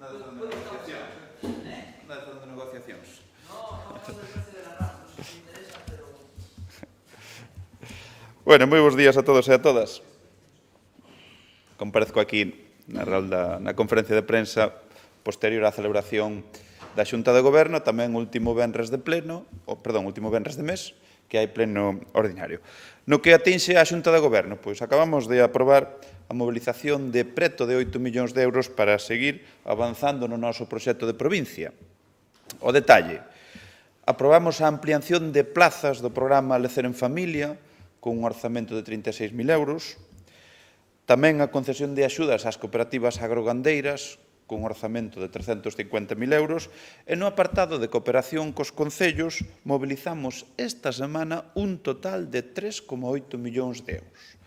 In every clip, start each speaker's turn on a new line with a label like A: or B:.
A: Nada de negociacións. Nada de negociacións. Bueno, moi bons días a todos e a todas. Comparezco aquí na conferencia de prensa posterior á celebración da Xunta de Goberno, tamén último venres de mes, que hai pleno ordinario. No que atinxe á Xunta de Goberno, pois acabamos de aprobar a mobilización de preto de 8 millóns de euros para seguir avanzando no noso proxecto de provincia. O detalle, aprobamos a ampliación de plazas do programa Lecer en Familia, con un orzamento de 36.000 euros, tamén a concesión de axudas ás cooperativas agrogandeiras, con un orzamento de 350.000 euros, e no apartado de cooperación cos concellos mobilizamos esta semana un total de 3,8 millóns de euros.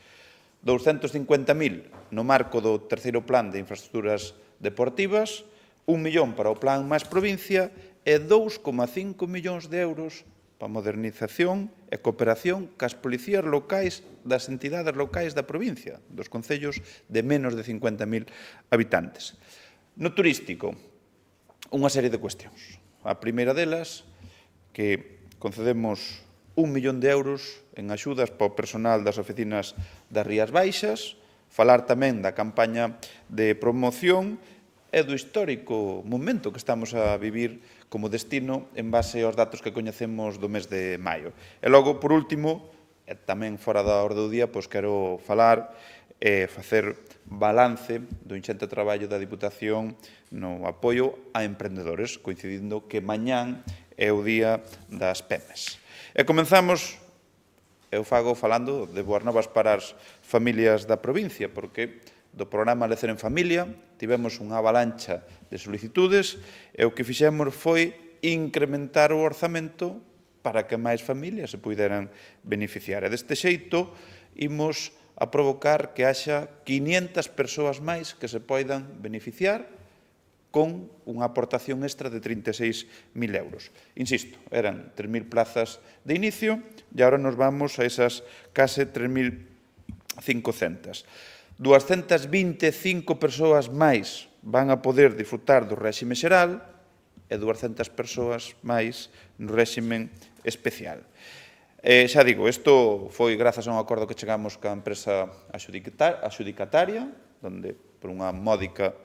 A: 250.000 no marco do terceiro plan de infraestructuras deportivas, 1 millón para o plan máis provincia e 2,5 millóns de euros para a modernización e cooperación cas policías locais das entidades locais da provincia, dos concellos de menos de 50.000 habitantes. No turístico, unha serie de cuestións. A primeira delas, que concedemos 1 millón de euros en axudas para o personal das oficinas das Rías Baixas, falar tamén da campaña de promoción e do histórico momento que estamos a vivir como destino en base aos datos que coñecemos do mes de maio. E logo, por último, e tamén fora da orde do día, pois quero falar e facer balance do inxente traballo da Diputación no apoio a emprendedores, coincidindo que mañán é o día das PEMES. E comenzamos, eu fago falando de boas novas para as familias da provincia, porque do programa Lecer en Familia tivemos unha avalancha de solicitudes e o que fixemos foi incrementar o orzamento para que máis familias se puderan beneficiar. E deste xeito, imos a provocar que haxa 500 persoas máis que se poidan beneficiar con unha aportación extra de 36.000 euros. Insisto, eran 3.000 plazas de inicio e agora nos vamos a esas case 3.500. 225 persoas máis van a poder disfrutar do réxime xeral e 200 persoas máis no réxime especial. Xa digo, isto foi grazas a un acordo que chegamos ca empresa adxudicataria, onde por unha módica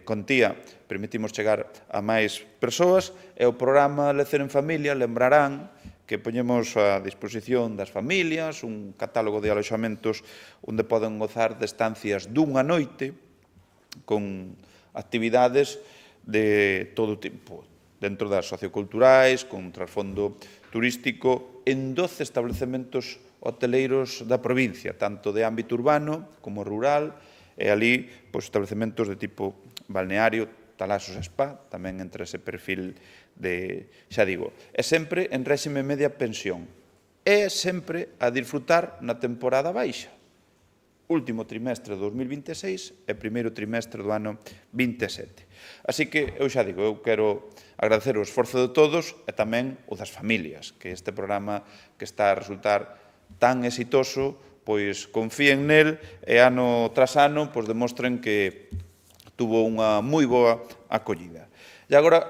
A: contía permitimos chegar a máis persoas, e o programa Lecer en Familia lembrarán que poñemos a disposición das familias un catálogo de aloxamentos onde poden gozar de estancias dunha noite con actividades de todo tipo, dentro das socioculturais, con trasfondo turístico, en 12 establecementos hoteleiros da provincia, tanto de ámbito urbano como rural, e ali establecementos de tipo balneario, Talasos Spa, tamén entre ese perfil de, xa digo, é sempre en réxime media pensión, é sempre a disfrutar na temporada baixa, último trimestre do 2026 e primeiro trimestre do ano 27. Así que, eu xa digo, eu quero agradecer o esforzo de todos e tamén o das familias, que este programa que está a resultar tan exitoso, pois confíen nel e ano tras ano demostren que tuvo unha moi boa acollida. E agora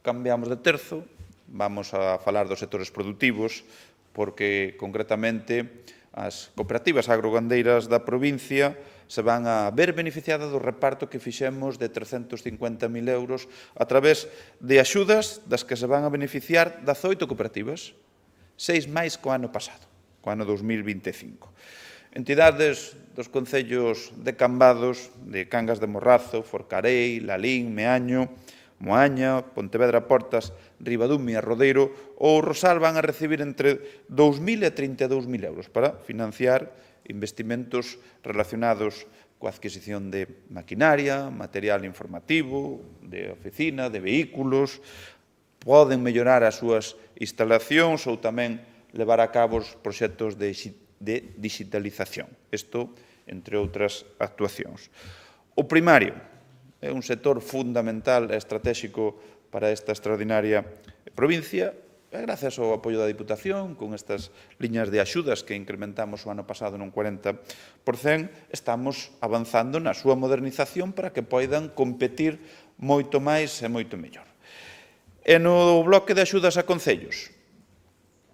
A: cambiamos de terzo, vamos a falar dos sectores productivos, porque concretamente as cooperativas agrogandeiras da provincia se van a ver beneficiadas do reparto que fixemos de 350.000 euros a través de axudas das que se van a beneficiar 18 cooperativas, 6 máis co ano pasado, co ano 2025. Entidades dos concellos de Cambados, de Cangas de Morrazo, Forcarei, Lalín, Meaño, Moaña, Pontevedra Portas, Ribadumia, Rodeiro ou Rosal van a recibir entre 2.000 e 32.000 euros para financiar investimentos relacionados coa adquisición de maquinaria, material informativo, de oficina, de vehículos, poden mellorar as súas instalacións ou tamén levar a cabo os proxectos de digitalización. Isto, entre outras actuacións. O primario é un sector fundamental e estratégico para esta extraordinaria provincia gracias ao apoio da Diputación, con estas liñas de axudas que incrementamos o ano pasado nun 40%, estamos avanzando na súa modernización para que poidan competir moito máis e moito mellor. E no bloque de axudas a concellos,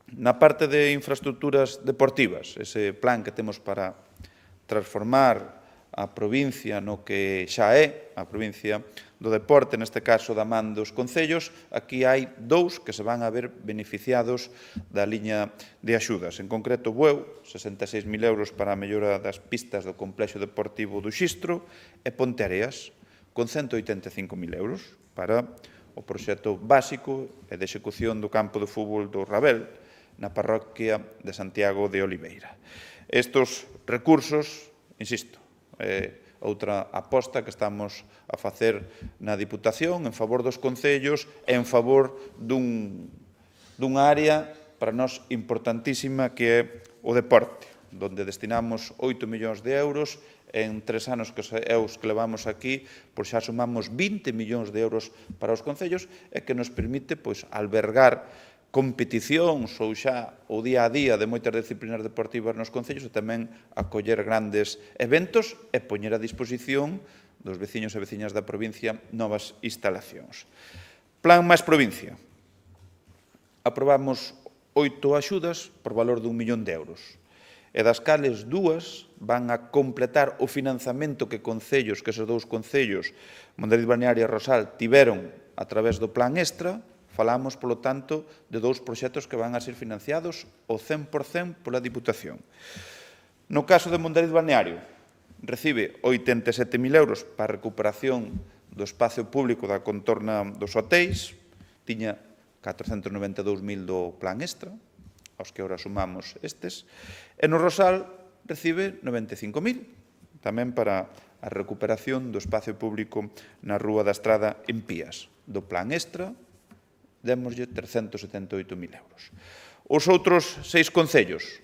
A: na parte de infraestructuras deportivas, ese plan que temos para transformar a provincia no que xa é a provincia do deporte, neste caso da man dos concellos, aquí hai dous que se van a ver beneficiados da liña de axudas. En concreto, Bueu, 66.000 euros para a mellora das pistas do complexo deportivo do Xistro, e Ponteareas, con 185.000 euros para o proxecto básico e de execución do campo de fútbol do Rabel, na parroquia de Santiago de Oliveira. Estos recursos, insisto, outra aposta que estamos a facer na Diputación en favor dos concellos e en favor dunha área para nós importantísima que é o deporte, onde destinamos 8 millóns de euros en 3 anos que é os que levamos aquí, pois xa sumamos 20 millóns de euros para os concellos e que nos permite albergar competicións ou xa o día a día de moitas disciplinas deportivas nos concellos e tamén acoller grandes eventos e poñer a disposición dos veciños e veciñas da provincia novas instalacións. Plan máis provincia. Aprobamos 8 axudas por valor de 1 millón de euros e das cales 2 van a completar o financiamento que concellos, que esos 2 concellos, Mondariz Balneario e Rosal, tiveron a través do Plan Extra. Falamos, polo tanto, de 2 proxectos que van a ser financiados ao 100% pola Diputación. No caso de Mondariz Balneario, recibe 87.000 euros para a recuperación do espacio público da contorna dos hotéis, tiña 492.000 do Plan Extra, aos que ahora sumamos estes, e no Rosal recibe 95.000, tamén para a recuperación do espacio público na Rúa da Estrada en Pías, do Plan Extra, démoslle 378.000 euros. Os outros 6 concellos,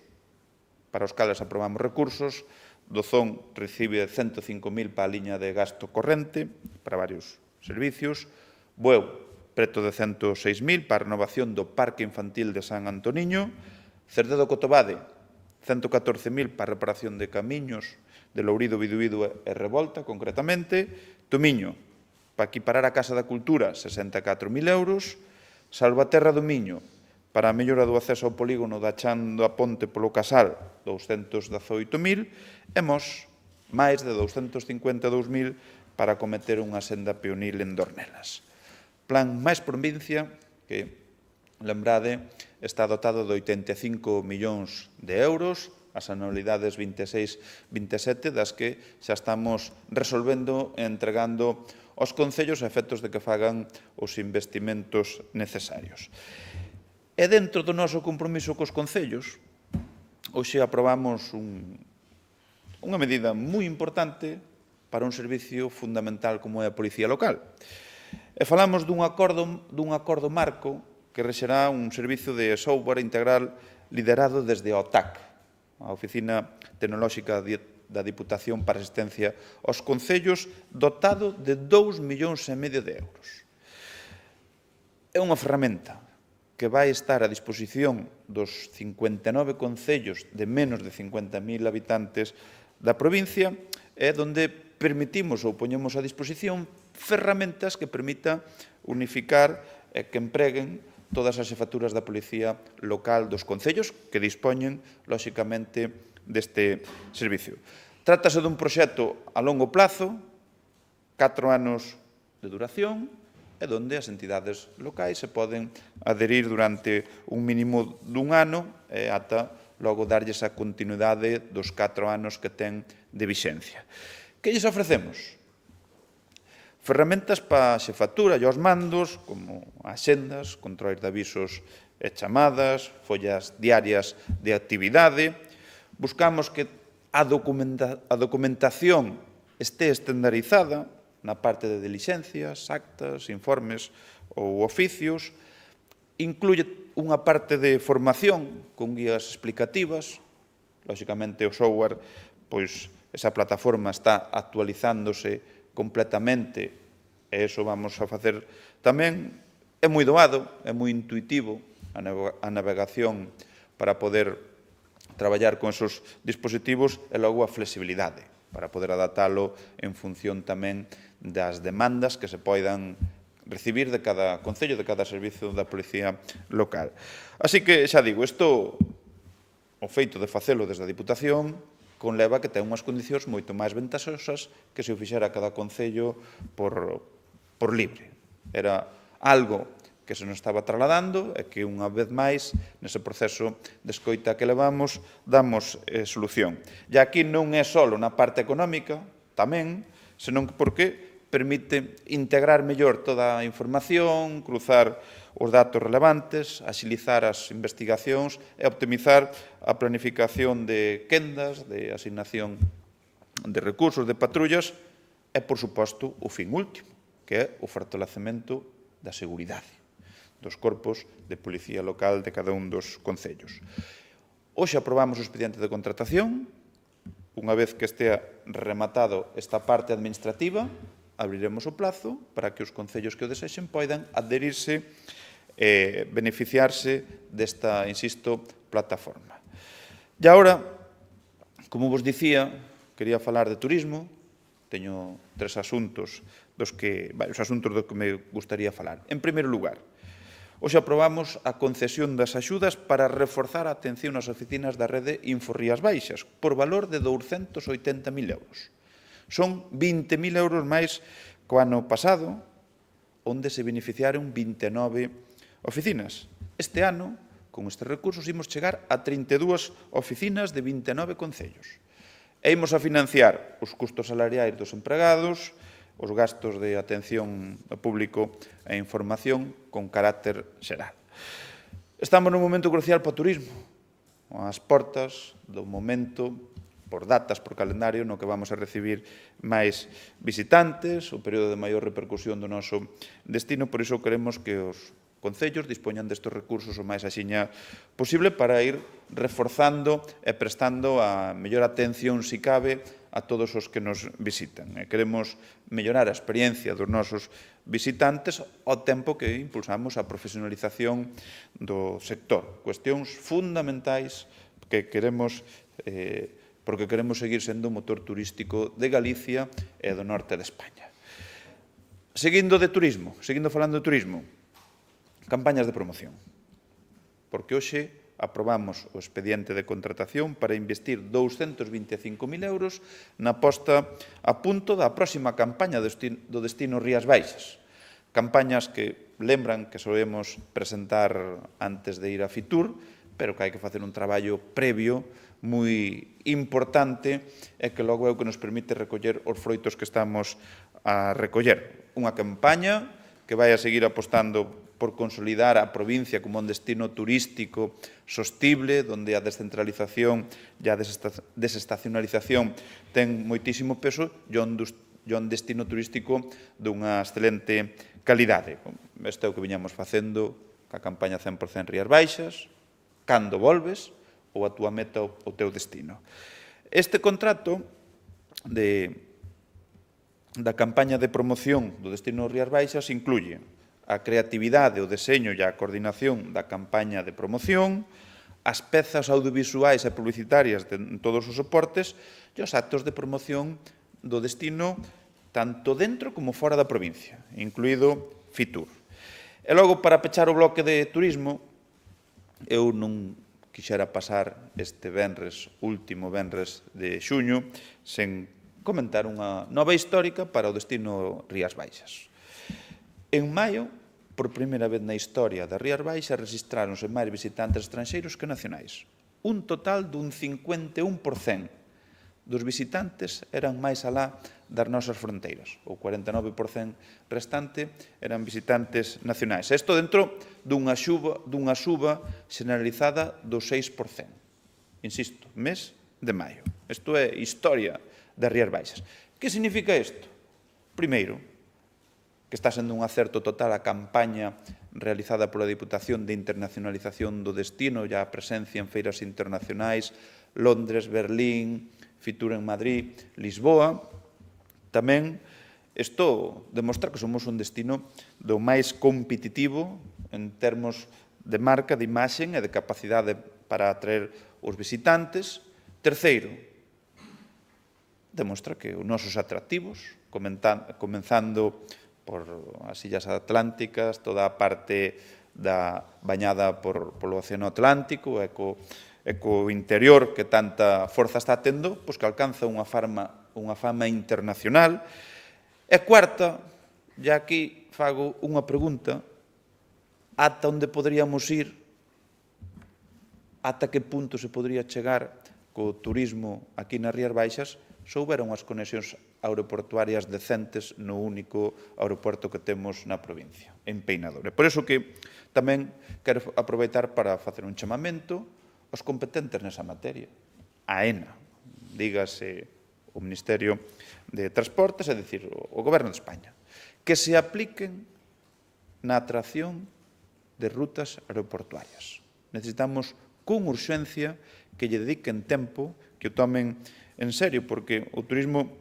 A: para os cales aprobamos recursos, Dozón recibe 105.000 para a liña de gasto corrente, para varios servicios, Bueu, preto de 106.000 para a renovación do Parque Infantil de San Antoniño, Cerdedo Cotobade, 114.000 para a reparación de camiños de Lourido, Biduído e Revolta, concretamente, Tomiño, para equiparar a Casa da Cultura, 64.000 euros, Salvaterra do Miño, para a mellora do acceso ao polígono da Chan da Ponte polo Casal, 218.000, e Mos, máis de 252.000 para acometer unha senda peonil en Dornelas. Plan máis provincia, que, lembrade, está dotado de 85 millóns de euros, as anualidades 26-27, das que xa estamos resolvendo e entregando aos concellos a efectos de que fagan os investimentos necesarios. E dentro do noso compromiso cos concellos, hoxe aprobamos unha medida moi importante para un servicio fundamental como é a Policía Local. E falamos dun acordo marco que rexerá un servizo de software integral liderado desde a OTAC, a Oficina Tecnolóxica da Diputación para Asistencia aos Concellos, dotado de 2,5 millóns de euros. É unha ferramenta que vai estar a disposición dos 59 concellos de menos de 50.000 habitantes da provincia, e onde permitimos ou poñemos a disposición ferramentas que permita unificar e que empreguen todas as xefaturas da Policía Local dos concellos que dispoñen, lóxicamente, deste servicio. Trátase dun proxecto a longo plazo, 4 anos de duración, e onde as entidades locais se poden adherir durante un mínimo dun ano e ata logo darlles a continuidade dos 4 anos que ten de vixencia. Que lles ofrecemos? Ferramentas para a xefatura e os mandos, como axendas, controles de avisos e chamadas, follas diarias de actividade. Buscamos que a documentación este estandarizada na parte de dilixencias, actas, informes ou oficios. Incluye unha parte de formación con guías explicativas. Lóxicamente, o software, pois, esa plataforma está actualizándose completamente, e iso vamos a facer tamén. É moi doado, é moi intuitivo, a navegación para poder traballar con esos dispositivos e logo a flexibilidade para poder adaptalo en función tamén das demandas que se poidan recibir de cada concello, de cada servizo da Policía local. Así que, xa digo, isto, o feito de facelo desde a Diputación, conleva que ten unhas condicións moito máis ventaxosas que se o fixera cada concello por libre. Era algo que se nos estaba trasladando e que, unha vez máis, nese proceso de escoita que levamos, damos solución. E aquí non é só na parte económica, tamén, senón porque permite integrar mellor toda a información, cruzar os datos relevantes, axilizar as investigacións e optimizar a planificación de quendas, de asignación de recursos, de patrullas e, por suposto, o fin último, que é o fortalecemento da seguridade dos corpos de policía local de cada un dos concellos. Hoxe aprobamos o expediente de contratación. Unha vez que estea rematado esta parte administrativa, abriremos o plazo para que os concellos que o desexen poidan adherirse e beneficiarse desta, insisto, plataforma. E agora, como vos dicía, quería falar de turismo. Teño tres asuntos dos que me gustaría falar. En primeiro lugar, hoxe aprobamos a concesión das axudas para reforzar a atención nas oficinas da rede Inforrías Baixas, por valor de 280.000 euros. Son 20.000 euros máis que o ano pasado, onde se beneficiaron 29 oficinas. Este ano, con estes recursos, imos chegar a 32 oficinas de 29 concellos. E imos a financiar os custos salariais dos empregados, os gastos de atención ao público e información con carácter xeral. Estamos nun momento crucial para o turismo, ás portas do momento, por datas, por calendario, no que vamos a recibir máis visitantes, o período de maior repercusión do noso destino, por iso queremos que os concellos dispoñan destes recursos o máis axiña posible para ir reforzando e prestando a mellor atención, si cabe, a todos os que nos visitan. Queremos mellorar a experiencia dos nosos visitantes ao tempo que impulsamos a profesionalización do sector. Cuestións fundamentais que queremos, porque queremos seguir sendo o motor turístico de Galicia e do norte de España. Seguindo falando de turismo, campañas de promoción. Porque hoxe aprobamos o expediente de contratación para investir 225.000 euros na posta a punto da próxima campaña do destino Rías Baixas. Campañas que lembran que solemos presentar antes de ir a Fitur, pero que hai que facer un traballo previo moi importante e que logo é o que nos permite recoller os froitos que estamos a recoller. Unha campaña que vai a seguir apostando por consolidar a provincia como un destino turístico sostible, onde a descentralización e a desestacionalización ten moitísimo peso e un destino turístico dunha excelente calidade. Isto é o que viñamos facendo ca campaña 100% Rías Baixas, cando volves ou a túa meta o teu destino. Este contrato da campaña de promoción do destino Rías Baixas incluye a creatividade, o deseño e a coordinación da campaña de promoción, as pezas audiovisuais e publicitarias en todos os soportes e os actos de promoción do destino tanto dentro como fora da provincia, incluído Fitur. E logo, para pechar o bloque de turismo, eu non quixera pasar este último venres de xuño, sen comentar unha nova histórica para o destino Rías Baixas. En maio, por primeira vez na historia da Rías Baixas, registráronse máis visitantes estranxeiros que nacionais. Un total dun 51% dos visitantes eran máis alá das nosas fronteiras. O 49% restante eran visitantes nacionais. Isto dentro dunha suba generalizada do 6%. Insisto, mes de maio. Isto é historia das Rías Baixas. Que significa isto? Primeiro, que está sendo un acerto total a campaña realizada pola Diputación de Internacionalización do Destino e a presencia en feiras internacionais, Londres, Berlín, Fitur en Madrid, Lisboa. Tamén isto demostra que somos un destino do máis competitivo en termos de marca, de imaxe e de capacidade para atraer os visitantes. Terceiro, demostra que os nosos atractivos, comenzando por as Illas Atlánticas, toda a parte bañada polo Océano Atlántico e co interior que tanta forza está tendo, pois que alcanza unha fama internacional. E cuarta, e aquí fago unha pregunta, ata onde poderíamos ir, ata que punto se podría chegar co turismo aquí nas Rías Baixas se houbera unhas conexións aeroportuarias decentes no único aeroporto que temos na provincia, en Peinador. Por iso que tamén quero aproveitar para facer un chamamento aos competentes nesa materia. A AENA, dígase o Ministerio de Transportes, é dicir, o Goberno de España, que se apliquen na atracción de rutas aeroportuarias. Necesitamos con urxencia que lle dediquen tempo, que o tomen en serio, porque o turismo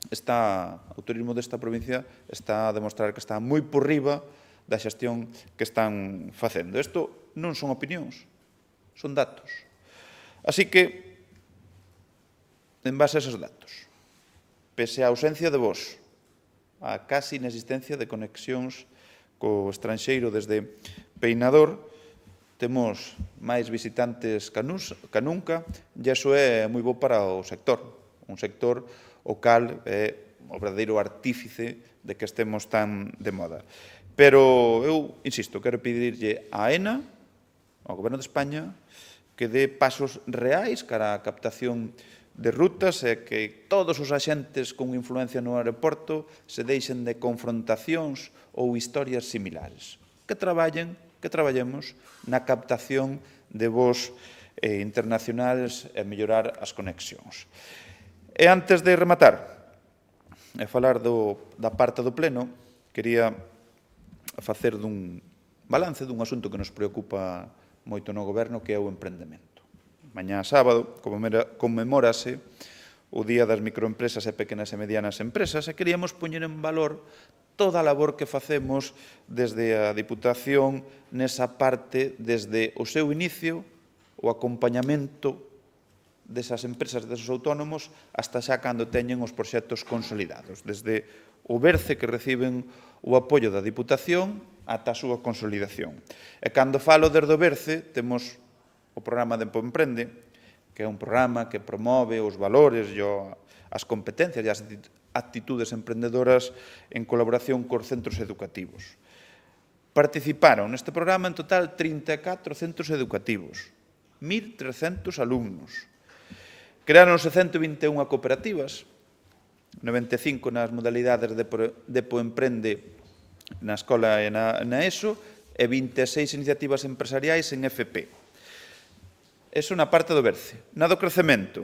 A: desta provincia está a demostrar que está moi por riba da xestión que están facendo. Isto non son opinións, son datos. Así que, en base a esos datos, pese á ausencia de voz, a casi inexistencia de conexións co estranxeiro desde Peinador, temos máis visitantes ca nunca, e iso é moi bo para o sector. Un sector o cal é o verdadeiro artífice de que estemos tan de moda. Pero eu, insisto, quero pedirlle a AENA, ao Goberno de España, que dé pasos reais cara á captación de rutas e que todos os axentes con influencia no aeroporto se deixen de confrontacións ou historias similares. Que traballemos na captación de voos internacionales e mellorar as conexións. E antes de rematar e falar da parte do pleno, quería facer dun balance dun asunto que nos preocupa moito no Goberno, que é o emprendemento. Mañá sábado conmemórase o Día das Microempresas e Pequenas e Medianas Empresas e queríamos poñer en valor toda a labor que facemos desde a Diputación nesa parte, desde o seu inicio, o acompañamento desas empresas, deses autónomos, hasta xa cando teñen os proxectos consolidados, desde o berce que reciben o apoio da Diputación ata a súa consolidación. E cando falo desde o berce, temos o programa de Emprende, que é un programa que promove os valores e as competencias e as actitudes emprendedoras en colaboración cos centros educativos. Participaron neste programa en total 34 centros educativos, 1.300 alumnos. Creáronse 121 cooperativas, 95 nas modalidades de Emprende na escola e na ESO e 26 iniciativas empresariais en FP. Eso na parte do berce. Na do crecemento,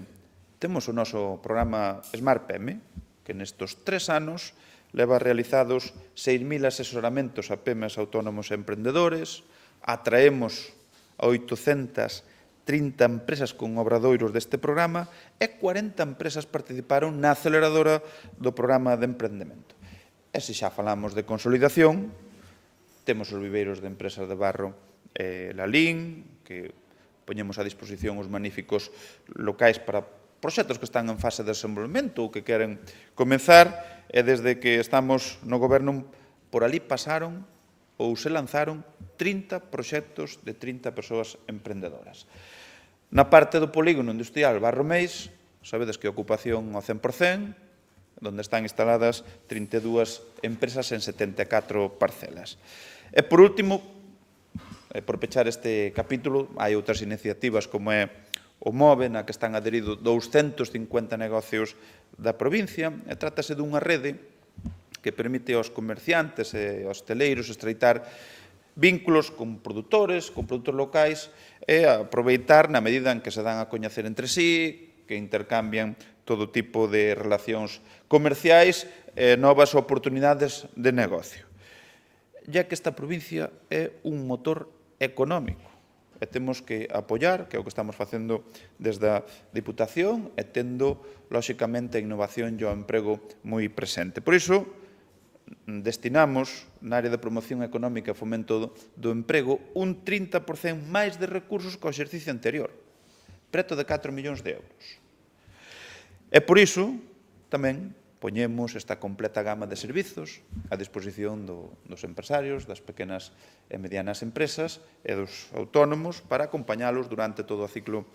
A: temos o noso programa Smart PEME, que nestos 3 anos leva realizados 6.000 asesoramentos a PEMEs autónomos e emprendedores, atraemos a 830 empresas con obradoiros deste programa e 40 empresas participaron na aceleradora do programa de emprendemento. E se xa falamos de consolidación, temos os viveiros de empresas de barro Lalín, que poñemos a disposición os magníficos locais para proxectos que están en fase de desenvolvemento ou que queren comenzar, e desde que estamos no Goberno, por ali pasaron ou se lanzaron 30 proxectos de 30 persoas emprendedoras. Na parte do polígono industrial Barro Meis, sabedes que a ocupación ao 100%, onde están instaladas 32 empresas en 74 parcelas. E, por último, por pechar este capítulo, hai outras iniciativas como é o MOVE, na que están adheridos 250 negocios da provincia, e trátase dunha rede que permite aos comerciantes e aos teleiros estreitar vínculos con produtores locais e aproveitar na medida en que se dan a coñecer entre sí, que intercambian todo tipo de relacións comerciais e novas oportunidades de negocio. Ya que esta provincia é un motor económico e temos que apoiar, que é o que estamos facendo desde a Diputación, e tendo, lóxicamente, a innovación e o emprego moi presente. Por iso, destinamos, na área de promoción económica e fomento do emprego, un 30% máis de recursos que o exercicio anterior, preto de 4 millóns de euros. E por iso, tamén, poñemos esta completa gama de servizos a disposición dos empresarios, das pequenas e medianas empresas e dos autónomos para acompañalos durante todo o ciclo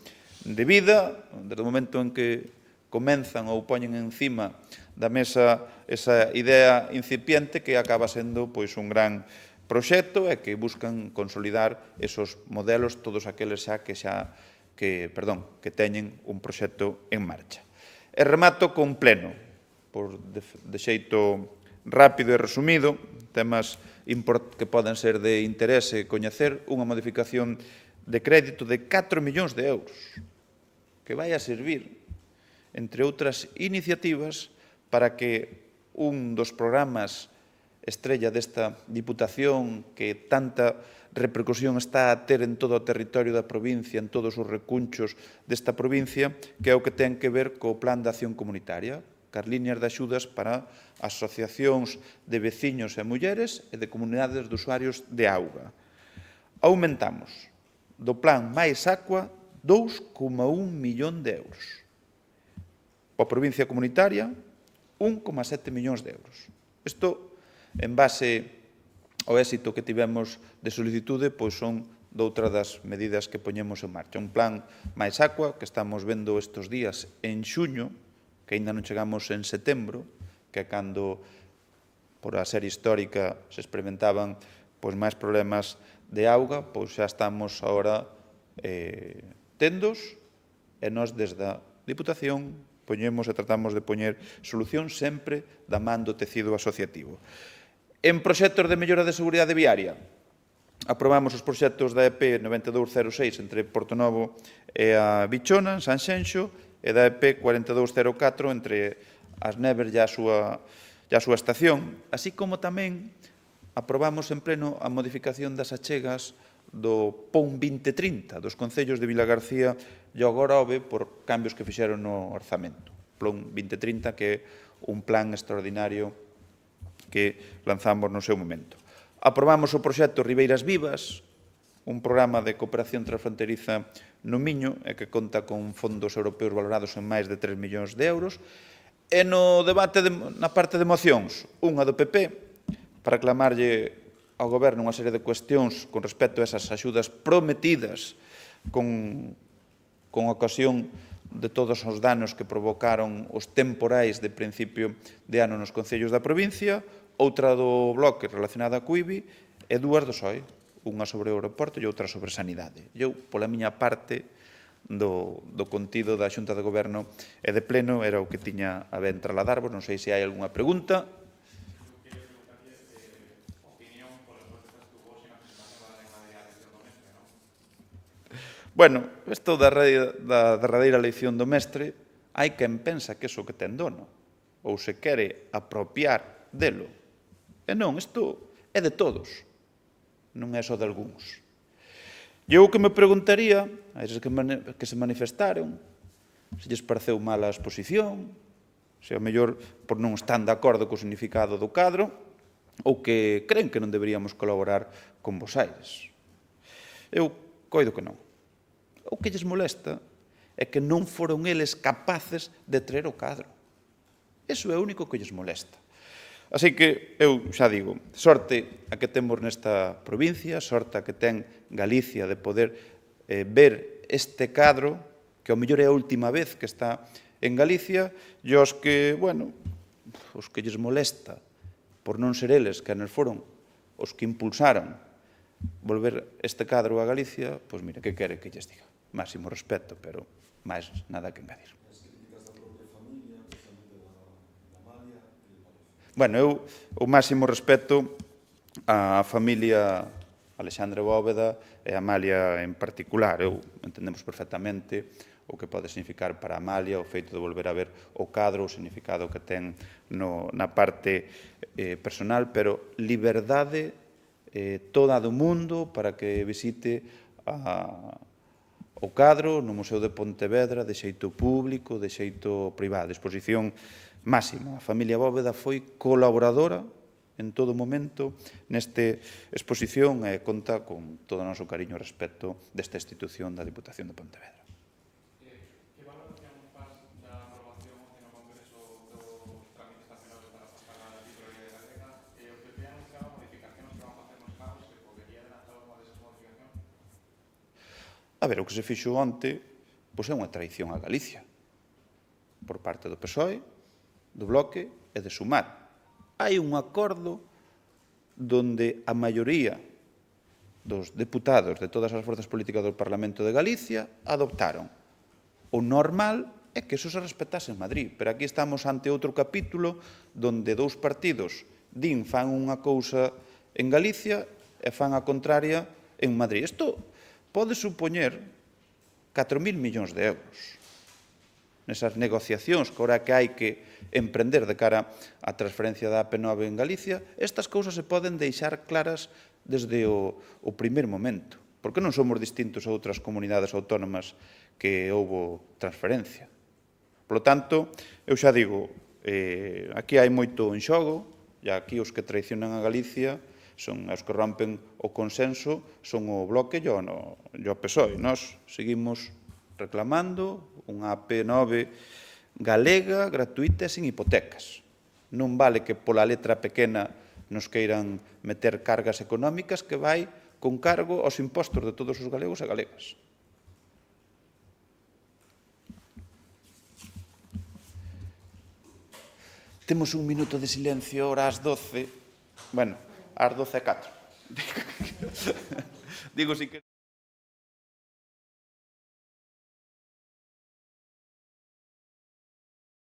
A: de vida, desde o momento en que comenzan ou poñen encima da mesa esa idea incipiente que acaba sendo un gran proxecto e que buscan consolidar esos modelos, todos aqueles que teñen un proxecto en marcha. E remato con pleno, de xeito rápido e resumido, temas que poden ser de interese coñecer, unha modificación de crédito de 4 millóns de euros, que vai a servir, entre outras iniciativas, para que un dos programas estrella desta Diputación que tanta repercusión está a ter en todo o territorio da provincia, en todos os recunchos desta provincia, que é o que ten que ver co Plan de Acción Comunitaria, cas líneas de axudas para asociacións de veciños e mulleres e de comunidades de usuarios de auga. Aumentamos do plan máis Aqua 2,1 millón de euros. A provincia comunitaria, 1,7 millóns de euros. Isto, en base ao éxito que tivemos de solicitude, son doutra das medidas que poñemos en marcha. Un plan máis Aqua, que estamos vendo estes días en xuño, que ainda non chegamos en setembro, que é cando, por a serie histórica, se experimentaban máis problemas de auga, xa estamos agora tendos, e nós desde a Diputación poñemos e tratamos de poñer solución sempre da man do tecido asociativo. En proxectos de mellora de seguridade viaria, aprobamos os proxectos da EP 9206 entre Portonovo e a Bichona, en Sanxenxo, e da EP 4204 entre as Neves e a súa estación, así como tamén aprobamos en pleno a modificación das achegas do PON 2030 dos concellos de Vilagarcía e Ogorove por cambios que fixeron no orzamento. PON 2030 que é un plan extraordinario que lanzamos no seu momento. Aprobamos o proxecto Ribeiras Vivas, un programa de cooperación transfronteriza no Miño e que conta con fondos europeos valorados en máis de 3 millóns de euros. E no debate, na parte de mocións, unha do PP, para reclamarlle ao Goberno unha serie de cuestións con respecto a esas axudas prometidas con ocasión de todos os danos que provocaron os temporais de principio de ano nos concellos da provincia, outra do bloque relacionada co IBI e dúas do PSOE, unha sobre o aeroporto e outra sobre sanidade. Eu, pola miña parte do contido da Xunta de Goberno e de Pleno, era o que tiña a ben trasladarvos. Non sei se hai algunha pregunta. Bueno, isto da derradeira eleición do mestre, hai quen pensa que iso que ten dono, ou se quere apropiar delo. E non, isto é de todos, non é só de algúns. E eu que me preguntaría, a eses que se manifestaron, se lles pareceu mala a exposición, se ao mellor por non están de acordo co significado do cadro, ou que creen que non deberíamos colaborar con Bos Aires. Eu coido que non. O que lles molesta é que non foron eles capaces de traer o cadro. Iso é o único que lles molesta. Así que, eu xa digo, sorte a que temos nesta provincia, sorte a que ten Galicia de poder ver este cadro, que ao mellor é a última vez que está en Galicia, e os que, bueno, os que lles molesta por non ser eles que nos foron os que impulsaron volver este cadro a Galicia, pois mira, que quere que lles diga? Máximo respeto, pero máis nada que engadir. Bueno, eu o máximo respeto á familia Alexandre Bóveda e a Amalia en particular. Eu entendemos perfectamente o que pode significar para Amalia o feito de volver a ver o cadro, o significado que ten na parte personal, pero liberdade toda do mundo para que visite o cadro no Museo de Pontevedra de xeito público, de xeito privado, de exposición máxima. A familia Bóveda foi colaboradora en todo momento nesta exposición e conta con todo o noso cariño e respecto desta institución da Diputación de Pontevedra.
B: Que valoración faz da aprobación no Congreso dos trámites nacionales para pasar a titularidade galega e o PP anunciaba modificacións que van facer nos casos que podería adelantar unha desas modificacións?
A: A ver, o que se fixo onte pois é unha traición a Galicia por parte do PSOE, do Bloque e de Sumar. Hai un acordo donde a maioría dos deputados de todas as forzas políticas do Parlamento de Galicia adoptaron. O normal é que eso se respetase en Madrid, pero aquí estamos ante outro capítulo donde dous partidos fan unha cousa en Galicia e fan a contraria en Madrid. Isto pode supoñer 4.000 millóns de euros nesas negociacións que ahora que hai que emprender de cara á transferencia da AP9 en Galicia. Estas cousas se poden deixar claras desde o primeiro momento, porque non somos distintos a outras comunidades autónomas que houbo transferencia. Por lo tanto, eu xa digo, aquí hai moito en xogo, e aquí os que traicionan a Galicia son os que rompen o consenso, son o Bloque e o PSOE. Nós seguimos reclamando unha AP9 galega, gratuita e sin hipotecas. Non vale que pola letra pequena nos queiran meter cargas económicas que vai con cargo aos impostos de todos os galegos e galegas. Temos un minuto de silencio ahora ás 12. Bueno, ás 12:04. Digo, si que...